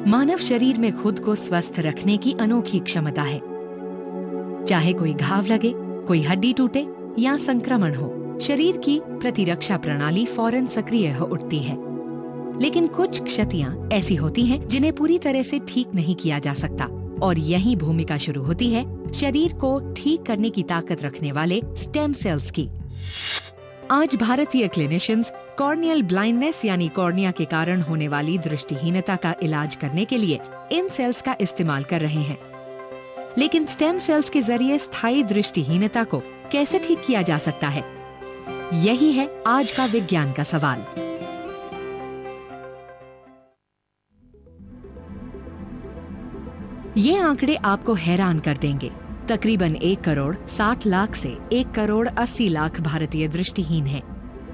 मानव शरीर में खुद को स्वस्थ रखने की अनोखी क्षमता है। चाहे कोई घाव लगे, कोई हड्डी टूटे या संक्रमण हो, शरीर की प्रतिरक्षा प्रणाली फौरन सक्रिय हो उठती है। लेकिन कुछ क्षतियां ऐसी होती हैं जिन्हें पूरी तरह से ठीक नहीं किया जा सकता, और यही भूमिका शुरू होती है शरीर को ठीक करने की ताकत रखने वाले स्टेम सेल्स की। आज भारतीय क्लिनिशियंस कॉर्नियल ब्लाइंडनेस यानी कॉर्निया के कारण होने वाली दृष्टिहीनता का इलाज करने के लिए इन सेल्स का इस्तेमाल कर रहे हैं। लेकिन स्टेम सेल्स के जरिए स्थायी दृष्टिहीनता को कैसे ठीक किया जा सकता है? यही है आज का विज्ञान का सवाल। ये आंकड़े आपको हैरान कर देंगे। तकरीबन 1 करोड़ 60 लाख से 1 करोड़ 80 लाख भारतीय दृष्टिहीन हैं।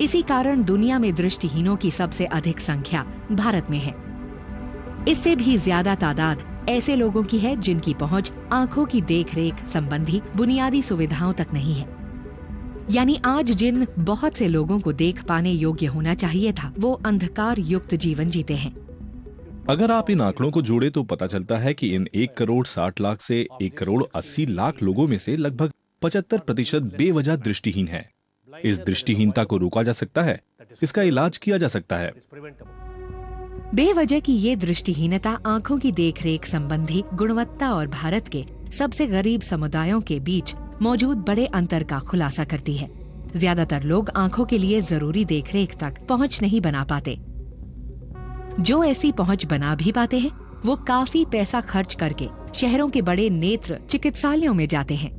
इसी कारण दुनिया में दृष्टिहीनों की सबसे अधिक संख्या भारत में है। इससे भी ज्यादा तादाद ऐसे लोगों की है जिनकी पहुंच आंखों की देखरेख संबंधी बुनियादी सुविधाओं तक नहीं है। यानी आज जिन बहुत से लोगों को देख पाने योग्य होना चाहिए था, वो अंधकार युक्त जीवन जीते हैं। अगर आप इन आंकड़ों को जोड़े तो पता चलता है कि इन 1 करोड़ 60 लाख से 1 करोड़ 80 लाख लोगों में से लगभग 75% बेवजह दृष्टिहीन है। इस दृष्टिहीनता को रोका जा सकता है, इसका इलाज किया जा सकता है। बेवजह की ये दृष्टिहीनता आंखों की देखरेख संबंधी गुणवत्ता और भारत के सबसे गरीब समुदायों के बीच मौजूद बड़े अंतर का खुलासा करती है। ज्यादातर लोग आंखों के लिए जरूरी देखरेख तक पहुंच नहीं बना पाते। जो ऐसी पहुंच बना भी पाते हैं, वो काफी पैसा खर्च करके शहरों के बड़े नेत्र चिकित्सालयों में जाते हैं।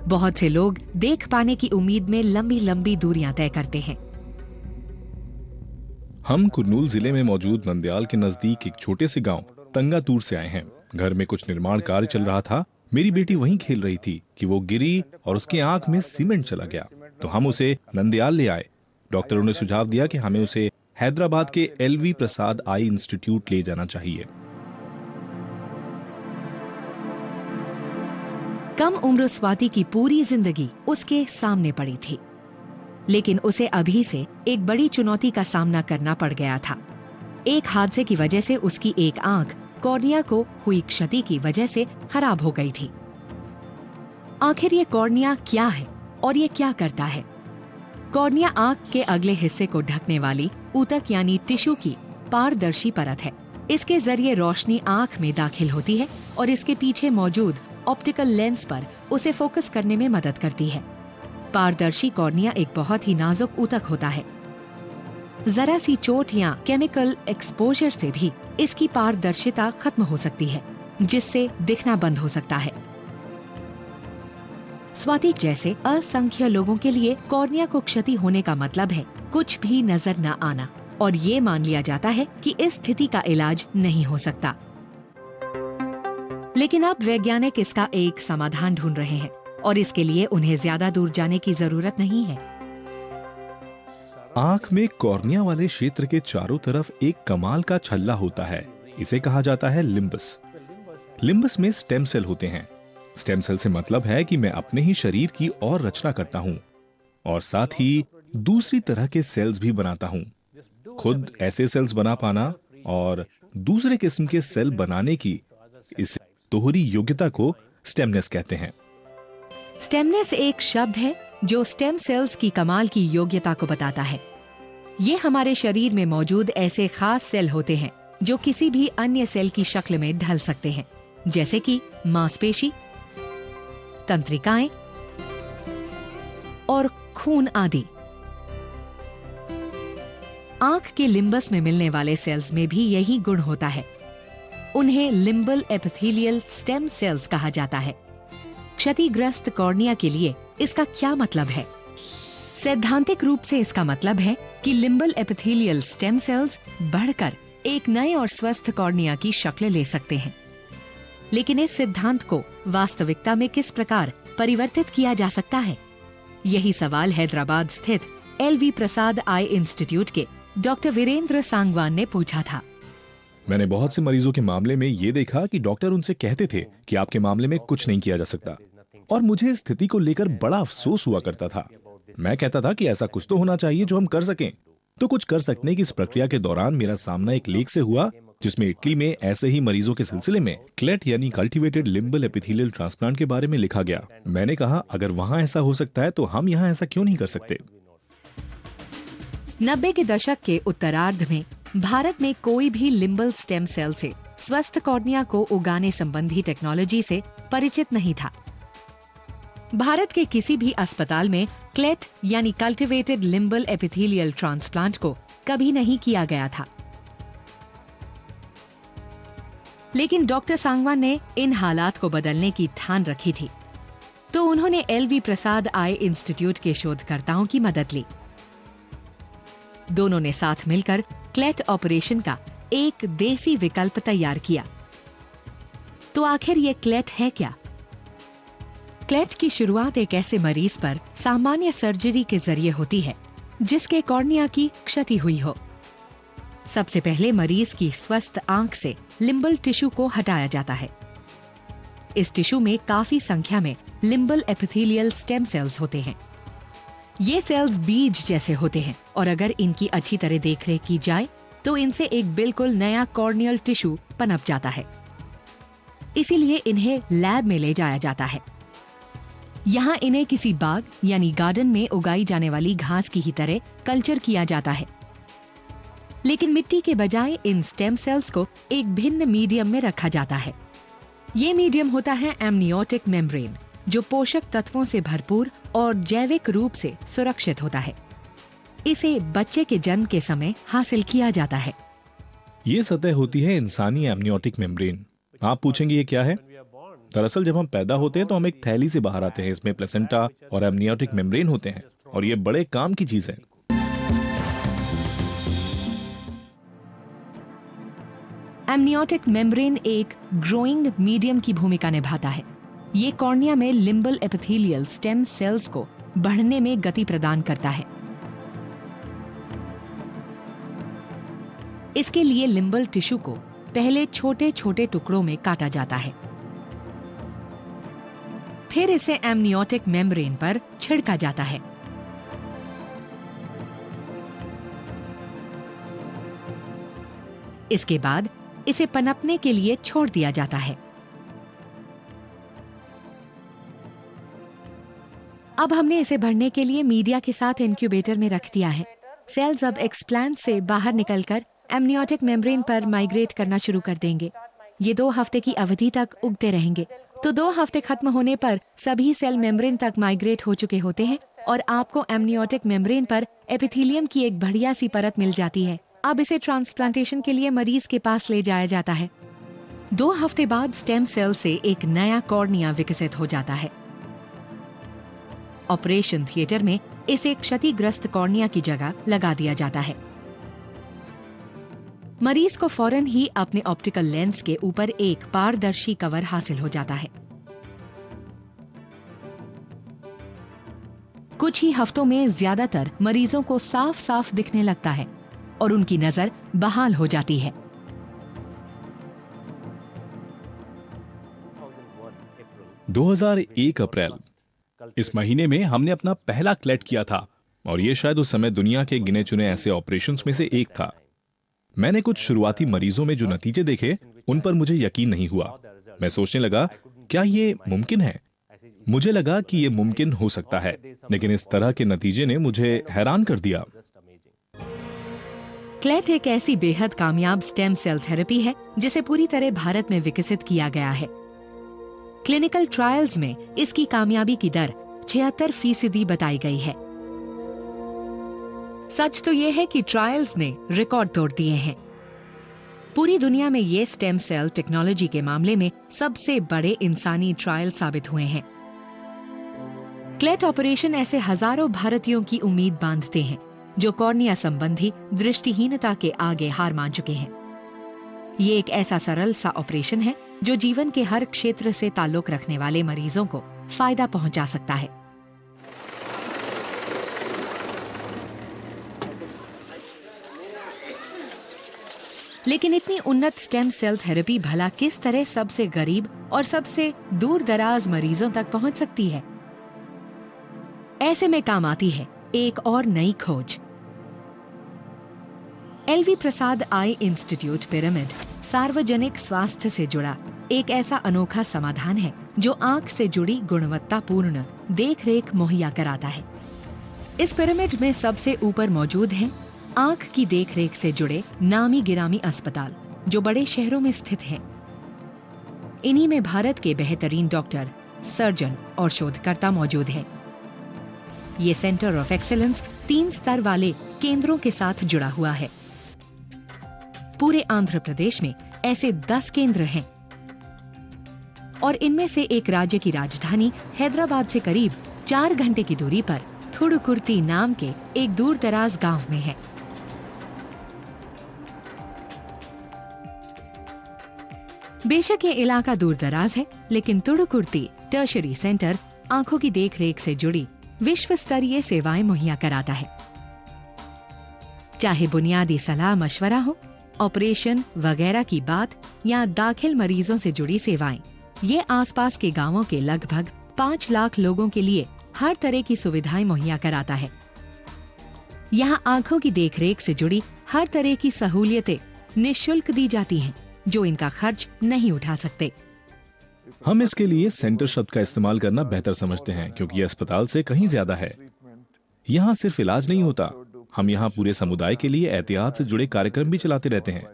बहुत से लोग देख पाने की उम्मीद में लंबी लंबी दूरियां तय करते हैं। हम कुरनूल जिले में मौजूद नंदयाल के नजदीक एक छोटे से गांव तंगातूर से आए हैं। घर में कुछ निर्माण कार्य चल रहा था। मेरी बेटी वहीं खेल रही थी कि वो गिरी और उसकी आंख में सीमेंट चला गया, तो हम उसे नंदयाल ले आए। डॉक्टरों ने सुझाव दिया कि हमें उसे हैदराबाद के एलवी प्रसाद आई इंस्टीट्यूट ले जाना चाहिए। कम उम्र स्वाति की पूरी जिंदगी उसके सामने पड़ी थी, लेकिन उसे अभी से एक बड़ी चुनौती का सामना करना पड़ गया था। एक हादसे की वजह से उसकी एक आंख कॉर्निया को हुई क्षति की वजह से खराब हो गई थी। आखिर ये कॉर्निया क्या है और ये क्या करता है? कॉर्निया आंख के अगले हिस्से को ढकने वाली ऊतक यानी टिश्यू की पारदर्शी परत है। इसके जरिए रोशनी आंख में दाखिल होती है और इसके पीछे मौजूद ऑप्टिकल लेंस पर उसे फोकस करने में मदद करती है। पारदर्शी कॉर्निया एक बहुत ही नाजुक ऊतक होता है। जरा सी चोट या केमिकल एक्सपोजर से भी इसकी पारदर्शिता खत्म हो सकती है, जिससे दिखना बंद हो सकता है। स्वाति जैसे असंख्य लोगों के लिए कॉर्निया को क्षति होने का मतलब है कुछ भी नजर न आना, और ये मान लिया जाता है कि इस स्थिति का इलाज नहीं हो सकता। लेकिन अब वैज्ञानिक इसका एक समाधान ढूंढ रहे हैं, और इसके लिए उन्हें ज्यादा दूर जाने की जरूरत नहीं है। आंख में कॉर्निया वाले क्षेत्र के चारों तरफ एक कमाल का छल्ला होता है। इसे कहा जाता है लिम्बस। लिम्बस में स्टेम सेल होते हैं। स्टेम सेल से मतलब है कि मैं अपने ही शरीर की और रचना करता हूं, और साथ ही दूसरी तरह के सेल्स भी बनाता हूं। खुद ऐसे सेल्स बना पाना और दूसरे किस्म के सेल बनाने की इस दोहरी योग्यता को स्टेमनेस कहते हैं। स्टेमनेस एक शब्द है जो स्टेम सेल्स की कमाल की योग्यता को बताता है। ये हमारे शरीर में मौजूद ऐसे खास सेल होते हैं जो किसी भी अन्य सेल की शक्ल में ढल सकते हैं, जैसे कि मांसपेशी, तंत्रिकाएं और खून आदि। आंख के लिम्बस में मिलने वाले सेल्स में भी यही गुण होता है। उन्हें लिम्बल एपिथेलियल स्टेम सेल्स कहा जाता है। क्षतिग्रस्त कॉर्निया के लिए इसका क्या मतलब है? सैद्धांतिक रूप से इसका मतलब है कि लिम्बल एपिथेलियल स्टेम सेल्स बढ़कर एक नए और स्वस्थ कॉर्निया की शक्ल ले सकते हैं। लेकिन इस सिद्धांत को वास्तविकता में किस प्रकार परिवर्तित किया जा सकता है? यही सवाल हैदराबाद स्थित एलवी प्रसाद आई इंस्टीट्यूट के डॉक्टर वीरेंद्र सांगवान ने पूछा था। मैंने बहुत से मरीजों के मामले में ये देखा कि डॉक्टर उनसे कहते थे कि आपके मामले में कुछ नहीं किया जा सकता, और मुझे इस स्थिति को लेकर बड़ा अफसोस हुआ करता था। मैं कहता था कि ऐसा कुछ तो होना चाहिए जो हम कर सकें। तो कुछ कर सकने की इस प्रक्रिया के दौरान मेरा सामना एक लेख से हुआ जिसमें इटली में ऐसे ही मरीजों के सिलसिले में क्लेट यानी कल्टीवेटेड लिम्बल एपिथेलियल ट्रांसप्लांट के बारे में लिखा गया। मैंने कहा अगर वहां ऐसा हो सकता है तो हम यहाँ ऐसा क्यों नहीं कर सकते। 90 के दशक के उत्तरार्ध में भारत में कोई भी लिम्बल स्टेम सेल से स्वस्थ कॉर्निया को उगाने संबंधी टेक्नोलॉजी से परिचित नहीं था। भारत के किसी भी अस्पताल में क्लेट यानी कल्टीवेटेड लिम्बल एपिथेलियल ट्रांसप्लांट को कभी नहीं किया गया था। लेकिन डॉक्टर सांगवान ने इन हालात को बदलने की ठान रखी थी, तो उन्होंने एलवी प्रसाद आई इंस्टीट्यूट के शोधकर्ताओं की मदद ली। दोनों ने साथ मिलकर क्लेट ऑपरेशन का एक देसी विकल्प तैयार किया। तो आखिर ये क्लेट है क्या? क्लेट की शुरुआत एक ऐसे मरीज पर सामान्य सर्जरी के जरिए होती है जिसके कॉर्निया की क्षति हुई हो। सबसे पहले मरीज की स्वस्थ आंख से लिम्बल टिश्यू को हटाया जाता है। इस टिश्यू में काफी संख्या में लिम्बल एपिथेलियल स्टेम सेल्स होते हैं। ये सेल्स बीज जैसे होते हैं और अगर इनकी अच्छी तरह देखरेख की जाए तो इनसे एक बिल्कुल नया कॉर्नियल टिश्यू पनप जाता है। इसीलिए इन्हें लैब में ले जाया जाता है। यहाँ इन्हें किसी बाग यानी गार्डन में उगाई जाने वाली घास की ही तरह कल्चर किया जाता है। लेकिन मिट्टी के बजाय इन स्टेम सेल्स को एक भिन्न मीडियम में रखा जाता है। ये मीडियम होता है एमनियोटिक मेम्ब्रेन, जो पोषक तत्वों से भरपूर और जैविक रूप से सुरक्षित होता है। इसे बच्चे के जन्म के समय हासिल किया जाता है। ये सतह होती है इंसानी एमनियोटिक मेम्ब्रेन। आप पूछेंगे ये क्या है? दरअसल जब हम पैदा होते हैं तो हम एक थैली से बाहर आते हैं। इसमें प्लेसेंटा और एमनियोटिक मेम्ब्रेन होते हैं और ये बड़े काम की चीज है। एमनियोटिक मेम्ब्रेन एक ग्रोइंग मीडियम की भूमिका निभाता है। ये कॉर्निया में लिम्बल एपिथेलियल स्टेम सेल्स को बढ़ने में गति प्रदान करता है। इसके लिए लिम्बल टिश्यू को पहले छोटे छोटे टुकड़ों में काटा जाता है, फिर इसे एमनियोटिक मेम्ब्रेन पर छिड़का जाता है। इसके बाद इसे पनपने के लिए छोड़ दिया जाता है। अब हमने इसे बढ़ने के लिए मीडिया के साथ इंक्यूबेटर में रख दिया है। सेल्स अब एक्सप्लांट से बाहर निकलकर एमनियोटिक मेम्ब्रेन पर माइग्रेट करना शुरू कर देंगे। ये 2 हफ्ते की अवधि तक उगते रहेंगे। तो 2 हफ्ते खत्म होने पर सभी सेल मेम्ब्रेन तक माइग्रेट हो चुके होते हैं और आपको एमनियोटिक मेम्ब्रेन पर एपिथेलियम की एक बढ़िया सी परत मिल जाती है। अब इसे ट्रांसप्लांटेशन के लिए मरीज के पास ले जाया जाता है। 2 हफ्ते बाद स्टेम सेल से एक नया कॉर्निया विकसित हो जाता है। ऑपरेशन थिएटर में इसे क्षतिग्रस्त कॉर्निया की जगह लगा दिया जाता है। मरीज को फौरन ही अपने ऑप्टिकल लेंस के ऊपर एक पारदर्शी कवर हासिल हो जाता है। कुछ ही हफ्तों में ज्यादातर मरीजों को साफ साफ दिखने लगता है और उनकी नजर बहाल हो जाती है। 2001 अप्रैल, इस महीने में हमने अपना पहला क्लेट किया था और ये शायद उस समय दुनिया के गिने चुने ऐसे ऑपरेशंस में से एक था। मैंने कुछ शुरुआती मरीजों में जो नतीजे देखे उन पर मुझे यकीन नहीं हुआ। मैं सोचने लगा क्या ये मुमकिन है? मुझे लगा कि ये मुमकिन हो सकता है, लेकिन इस तरह के नतीजे ने मुझे हैरान कर दिया। क्लेट एक ऐसी बेहद कामयाब स्टेम सेल थेरेपी है जिसे पूरी तरह भारत में विकसित किया गया है। क्लिनिकल ट्रायल्स में इसकी कामयाबी की दर 76% बताई गई है। सच तो यह है कि ट्रायल्स ने रिकॉर्ड तोड़ दिए हैं। पूरी दुनिया में ये स्टेम सेल टेक्नोलॉजी के मामले में सबसे बड़े इंसानी ट्रायल साबित हुए हैं। क्लेट ऑपरेशन ऐसे हजारों भारतीयों की उम्मीद बांधते हैं जो कॉर्निया संबंधी दृष्टिहीनता के आगे हार मान चुके हैं। ये एक ऐसा सरल सा ऑपरेशन है जो जीवन के हर क्षेत्र से ताल्लुक रखने वाले मरीजों को फायदा पहुंचा सकता है। लेकिन इतनी उन्नत स्टेम सेल थेरेपी भला किस तरह सबसे गरीब और सबसे दूर दराज मरीजों तक पहुंच सकती है? ऐसे में काम आती है एक और नई खोज। एलवी प्रसाद आई इंस्टीट्यूट पिरामिड सार्वजनिक स्वास्थ्य से जुड़ा एक ऐसा अनोखा समाधान है जो आंख से जुड़ी गुणवत्तापूर्ण देखरेख मुहैया कराता है। इस पिरामिड में सबसे ऊपर मौजूद हैं आंख की देखरेख से जुड़े नामी गिरामी अस्पताल जो बड़े शहरों में स्थित हैं। इन्हीं में भारत के बेहतरीन डॉक्टर, सर्जन और शोधकर्ता मौजूद हैं। ये सेंटर ऑफ एक्सीलेंस 3 स्तर वाले केंद्रों के साथ जुड़ा हुआ है। पूरे आंध्र प्रदेश में ऐसे 10 केंद्र हैं और इनमें से एक राज्य की राजधानी हैदराबाद से करीब 4 घंटे की दूरी पर थुडुकुर्ती नाम के एक दूर दराज गांव में है। बेशक ये इलाका दूर दराज है, लेकिन थुडुकुर्ती टर्शरी सेंटर आंखों की देखरेख से जुड़ी विश्व स्तरीय सेवाएं मुहैया कराता है। चाहे बुनियादी सलाह मशवरा हो, ऑपरेशन वगैरह की बात या दाखिल मरीजों से जुड़ी सेवाएं, ये आसपास के गांवों के लगभग 5 लाख लोगों के लिए हर तरह की सुविधाएं मुहैया कराता है। यहाँ आंखों की देखरेख से जुड़ी हर तरह की सहूलियतें निःशुल्क दी जाती हैं, जो इनका खर्च नहीं उठा सकते। हम इसके लिए सेंटर शब्द का इस्तेमाल करना बेहतर समझते हैं, क्योंकि ये अस्पताल से कहीं ज्यादा है। यहाँ सिर्फ इलाज नहीं होता, हम यहाँ पूरे समुदाय के लिए एहतियात से जुड़े कार्यक्रम भी चलाते रहते हैं।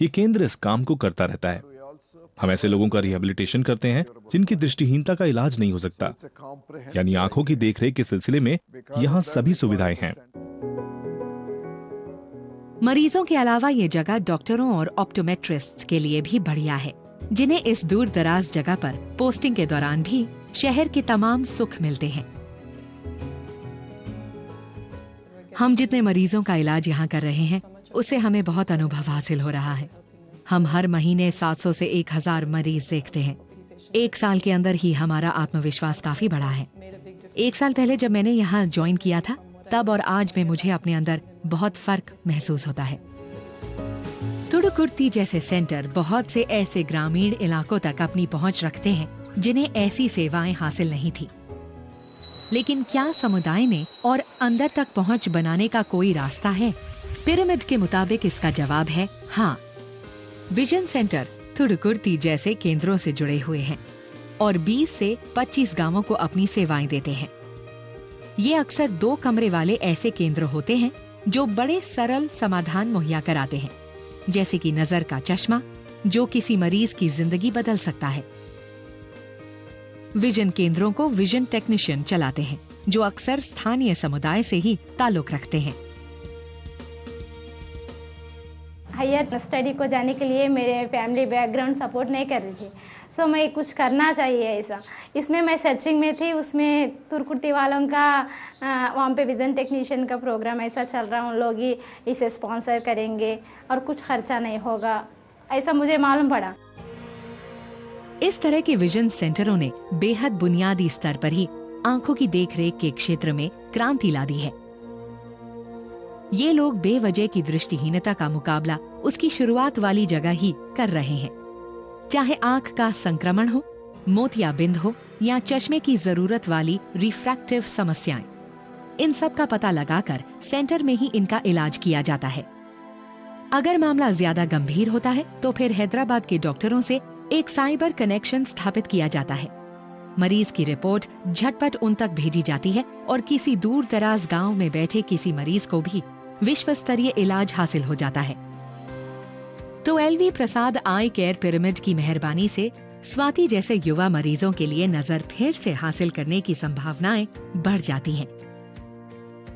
ये केंद्र इस काम को करता रहता है। हम ऐसे लोगों का रिहेबिलिटेशन करते हैं जिनकी दृष्टिहीनता का इलाज नहीं हो सकता, यानी आंखों की देखरेख के सिलसिले में यहाँ सभी सुविधाएं हैं। मरीजों के अलावा ये जगह डॉक्टरों और ऑप्टोमेट्रिस्ट के लिए भी बढ़िया है, जिन्हें इस दूर दराज जगह पर पोस्टिंग के दौरान भी शहर के तमाम सुख मिलते हैं। हम जितने मरीजों का इलाज यहाँ कर रहे हैं, उससे हमें बहुत अनुभव हासिल हो रहा है। हम हर महीने 700 से 1000 मरीज देखते हैं। 1 साल के अंदर ही हमारा आत्मविश्वास काफी बढ़ा है। 1 साल पहले जब मैंने यहाँ ज्वाइन किया था, तब और आज में मुझे अपने अंदर बहुत फर्क महसूस होता है। थुडुकुर्ती जैसे सेंटर बहुत से ऐसे ग्रामीण इलाकों तक अपनी पहुंच रखते हैं जिन्हें ऐसी सेवाएं हासिल नहीं थी। लेकिन क्या समुदाय में और अंदर तक पहुंच बनाने का कोई रास्ता है? पिरामिड के मुताबिक इसका जवाब है हाँ। विजन सेंटर थुडुकुर्ती जैसे केंद्रों से जुड़े हुए हैं और 20 से 25 गांवों को अपनी सेवाएं देते हैं। ये अक्सर 2 कमरे वाले ऐसे केंद्र होते हैं जो बड़े सरल समाधान मुहैया कराते हैं, जैसे कि नजर का चश्मा, जो किसी मरीज की जिंदगी बदल सकता है। विजन केंद्रों को विजन टेक्नीशियन चलाते हैं, जो अक्सर स्थानीय समुदाय से ही ताल्लुक रखते हैं। हायर स्टडी को जाने के लिए मेरे फैमिली बैकग्राउंड सपोर्ट नहीं कर रही थी, सो मैं कुछ करना चाहिए ऐसा। इसमें मैं सर्चिंग में थी, उसमें थुडुकुर्ती वालों का वहाँ पे विजन टेक्नीशियन का प्रोग्राम ऐसा चल रहा, उन लोग ही इसे स्पॉन्सर करेंगे और कुछ खर्चा नहीं होगा, ऐसा मुझे मालूम पड़ा। इस तरह के विजन सेंटरों ने बेहद बुनियादी स्तर पर ही आंखों की देखरेख के क्षेत्र में क्रांति ला दी है। ये लोग बेवजह की दृष्टिहीनता का मुकाबला उसकी शुरुआत वाली जगह ही कर रहे हैं। चाहे आंख का संक्रमण हो, मोतियाबिंद हो या चश्मे की जरूरत वाली रिफ्रैक्टिव समस्याएं, इन सब का पता लगाकर सेंटर में ही इनका इलाज किया जाता है। अगर मामला ज्यादा गंभीर होता है तो फिर हैदराबाद के डॉक्टरों से एक साइबर कनेक्शन स्थापित किया जाता है। मरीज की रिपोर्ट झटपट उन तक भेजी जाती है और किसी दूर दराज गांव में बैठे किसी मरीज को भी विश्व स्तरीय इलाज हासिल हो जाता है। तो एलवी प्रसाद आई केयर पिरामिड की मेहरबानी से स्वाति जैसे युवा मरीजों के लिए नजर फिर से हासिल करने की संभावनाएं बढ़ जाती हैं।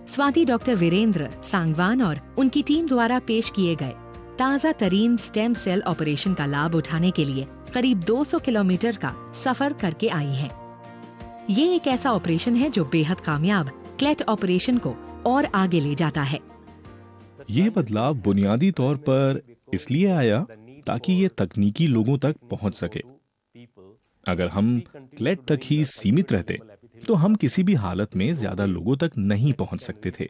स्वाति डॉक्टर वीरेंद्र सांगवान और उनकी टीम द्वारा पेश किए गए ताजा तरीन स्टेम सेल ऑपरेशन का लाभ उठाने के लिए करीब 200 किलोमीटर का सफर करके आई हैं। ये एक ऐसा ऑपरेशन है जो बेहद कामयाब क्लेट ऑपरेशन को और आगे ले जाता है। ये बदलाव बुनियादी तौर पर इसलिए आया ताकि ये तकनीकी लोगों तक पहुंच सके। अगर हम क्लेट तक ही सीमित रहते तो हम किसी भी हालत में ज्यादा लोगों तक नहीं पहुंच सकते थे,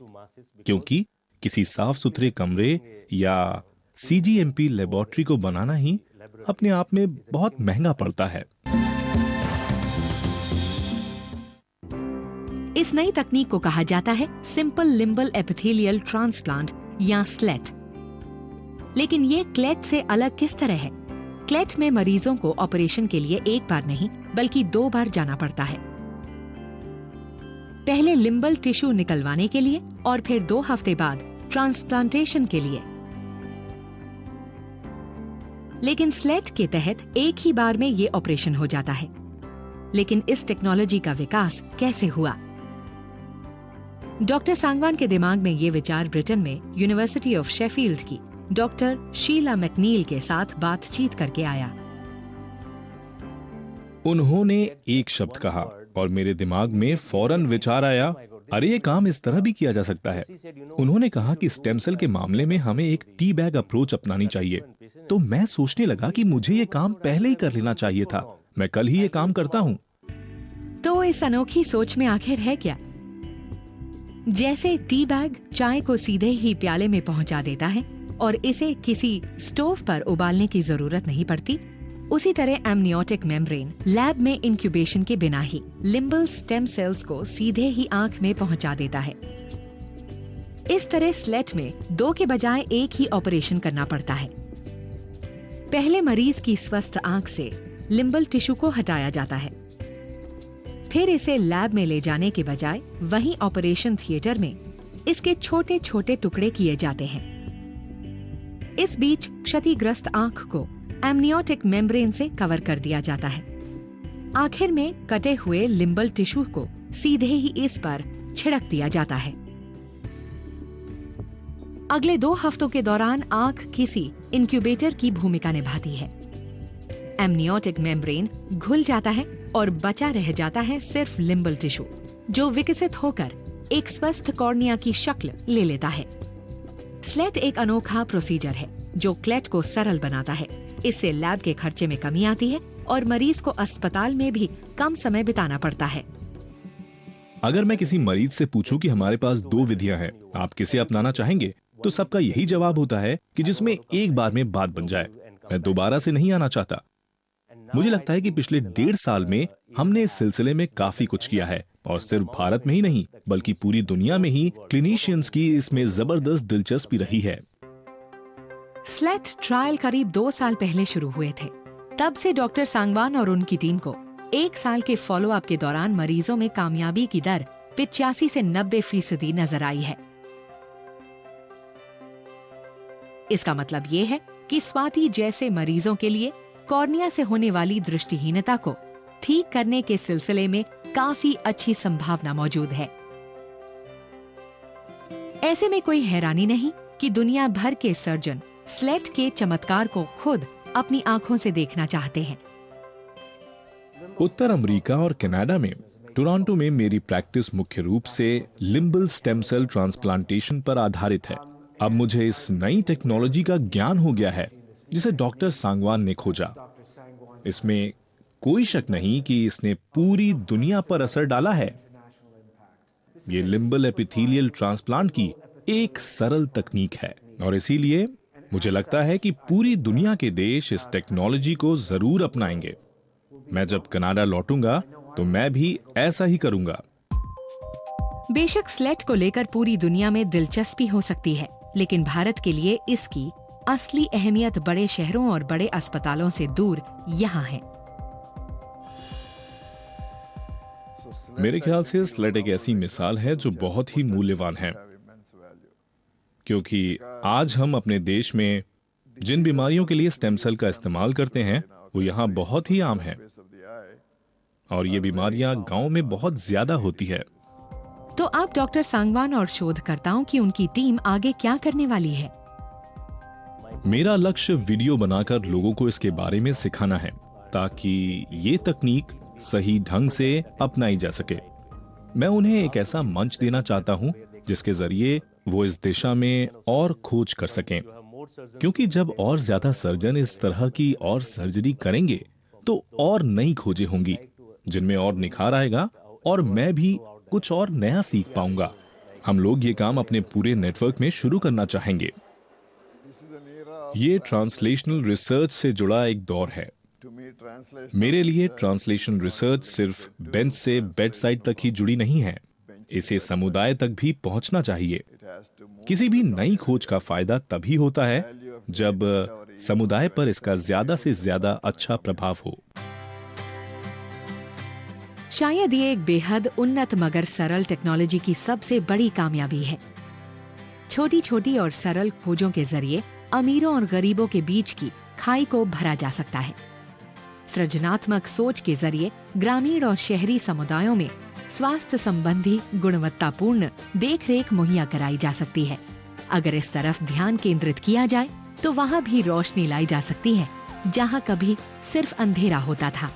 क्योंकि किसी साफ सुथरे कमरे या CGMP लेबोरेटरी को बनाना ही अपने आप में बहुत महंगा पड़ता है। इस नई तकनीक को कहा जाता है सिंपल लिम्बल एपिथेलियल ट्रांसप्लांट या स्लेट। लेकिन ये क्लेट से अलग किस तरह है? क्लेट में मरीजों को ऑपरेशन के लिए एक बार नहीं बल्कि 2 बार जाना पड़ता है। पहले लिम्बल टिश्यू निकलवाने के लिए और फिर 2 हफ्ते बाद ट्रांसप्लांटेशन के लिए। लेकिन स्लेट के तहत एक ही बार में ये ऑपरेशन हो जाता है। लेकिन इस टेक्नोलॉजी का विकास कैसे हुआ? डॉक्टर सांगवान के दिमाग में ये विचार ब्रिटेन में यूनिवर्सिटी ऑफ शेफील्ड की डॉक्टर शीला मैकनील के साथ बातचीत करके आया। उन्होंने एक शब्द कहा और मेरे दिमाग में फौरन विचार आया, अरे ये काम इस तरह भी किया जा सकता है। उन्होंने कहा कि स्टेम सेल के मामले में हमें एक टी बैग अप्रोच अपनानी चाहिए। तो मैं सोचने लगा कि मुझे ये काम पहले ही कर लेना चाहिए था। मैं कल ही ये काम करता हूँ। तो इस अनोखी सोच में आखिर है क्या? जैसे टी बैग चाय को सीधे ही प्याले में पहुंचा देता है और इसे किसी स्टोव पर उबालने की जरूरत नहीं पड़ती, उसी तरह एमनियोटिक मेम्ब्रेन लैब में इंक्यूबेशन के बिना ही लिम्बल स्टेम सेल्स को सीधे ही आंख में पहुंचा देता है। इस तरह स्लेट में 2 के बजाय एक ही ऑपरेशन करना पड़ता है। पहले मरीज की स्वस्थ आंख से लिम्बल टिश्यू को हटाया जाता है, फिर इसे लैब में ले जाने के बजाय वहीं ऑपरेशन थिएटर में इसके छोटे छोटे टुकड़े किए जाते हैं। इस बीच क्षतिग्रस्त आंख को एमनियोटिक मेम्ब्रेन से कवर कर दिया जाता है। आखिर में कटे हुए लिम्बल टिश्यू को सीधे ही इस पर छिड़क दिया जाता है। अगले 2 हफ्तों के दौरान आंख किसी इंक्यूबेटर की भूमिका निभाती है। एमनियोटिक मेम्ब्रेन घुल जाता है और बचा रह जाता है सिर्फ लिम्बल टिश्यू, जो विकसित होकर एक स्वस्थ कॉर्निया की शक्ल ले लेता है। स्लेट एक अनोखा प्रोसीजर है जो क्लेट को सरल बनाता है। इससे लैब के खर्चे में कमी आती है और मरीज को अस्पताल में भी कम समय बिताना पड़ता है। अगर मैं किसी मरीज से पूछूं कि हमारे पास 2 विधियां हैं, आप किसे अपनाना चाहेंगे, तो सबका यही जवाब होता है कि जिसमें एक बार में बात बन जाए। मैं दोबारा से नहीं आना चाहता। मुझे लगता है कि पिछले 1.5 साल में हमने इस सिलसिले में काफी कुछ किया है और सिर्फ भारत में ही नहीं बल्कि पूरी दुनिया में ही क्लिनिशियंस की इसमें जबरदस्त दिलचस्पी रही है। स्लेट ट्रायल करीब 2 साल पहले शुरू हुए थे। तब से डॉक्टर सांगवान और उनकी टीम को 1 साल के फॉलोअप के दौरान मरीजों में कामयाबी की दर 85 से 90% नजर आई है। इसका मतलब ये है कि स्वाति जैसे मरीजों के लिए कॉर्निया से होने वाली दृष्टिहीनता को ठीक करने के सिलसिले में काफी अच्छी संभावना मौजूद है। ऐसे में कोई हैरानी नहीं कि दुनिया भर के सर्जन स्लेट के चमत्कार को खुद अपनी आंखों से देखना चाहते हैं। उत्तर अमेरिका और कनाडा में टोरंटो में मेरी प्रैक्टिस मुख्य रूप से लिम्बल स्टेम सेल ट्रांसप्लांटेशन पर आधारित है। अब मुझे इस नई टेक्नोलॉजी का ज्ञान हो गया है जिसे डॉक्टर सांगवान ने खोजा। इसमें कोई शक नहीं कि इसने पूरी दुनिया पर असर डाला है। ये लिम्बल एपिथेलियल ट्रांसप्लांट की एक सरल तकनीक है और इसीलिए मुझे लगता है कि पूरी दुनिया के देश इस टेक्नोलॉजी को जरूर अपनाएंगे। मैं जब कनाडा लौटूंगा तो मैं भी ऐसा ही करूंगा। बेशक स्लेट को लेकर पूरी दुनिया में दिलचस्पी हो सकती है, लेकिन भारत के लिए इसकी असली अहमियत बड़े शहरों और बड़े अस्पतालों से दूर यहाँ है। मेरे ख्याल से स्लेट एक ऐसी मिसाल है जो बहुत ही मूल्यवान है, क्योंकि आज हम अपने देश में जिन बीमारियों के लिए स्टेम सेल का इस्तेमाल करते हैं वो यहाँ बहुत ही आम है और ये बीमारियां गांव में बहुत ज्यादा होती है। तो अब डॉक्टर सांगवान और शोधकर्ताओं की उनकी टीम आगे क्या करने वाली है? मेरा लक्ष्य वीडियो बनाकर लोगों को इसके बारे में सिखाना है ताकि ये तकनीक सही ढंग से अपनाई जा सके। मैं उन्हें एक ऐसा मंच देना चाहता हूं जिसके जरिए वो इस दिशा में और खोज कर सकें, क्योंकि जब और ज्यादा सर्जन इस तरह की और सर्जरी करेंगे तो और नई खोजें होंगी जिनमें और निखार आएगा और मैं भी कुछ और नया सीख पाऊंगा। हम लोग ये काम अपने पूरे नेटवर्क में शुरू करना चाहेंगे। ये ट्रांसलेशनल रिसर्च से जुड़ा एक दौर है। मेरे लिए ट्रांसलेशन रिसर्च सिर्फ बेंच से बेड साइड तक ही जुड़ी नहीं है। इसे समुदाय तक भी पहुंचना चाहिए। किसी भी नई खोज का फायदा तभी होता है जब समुदाय पर इसका ज्यादा से ज्यादा अच्छा प्रभाव हो। शायद ये एक बेहद उन्नत मगर सरल टेक्नोलॉजी की सबसे बड़ी कामयाबी है। छोटी छोटी और सरल खोजों के जरिए अमीरों और गरीबों के बीच की खाई को भरा जा सकता है। सृजनात्मक सोच के जरिए ग्रामीण और शहरी समुदायों में स्वास्थ्य संबंधी गुणवत्तापूर्ण देखरेख मुहैया कराई जा सकती है। अगर इस तरफ ध्यान केंद्रित किया जाए तो वहाँ भी रोशनी लाई जा सकती है जहाँ कभी सिर्फ अंधेरा होता था।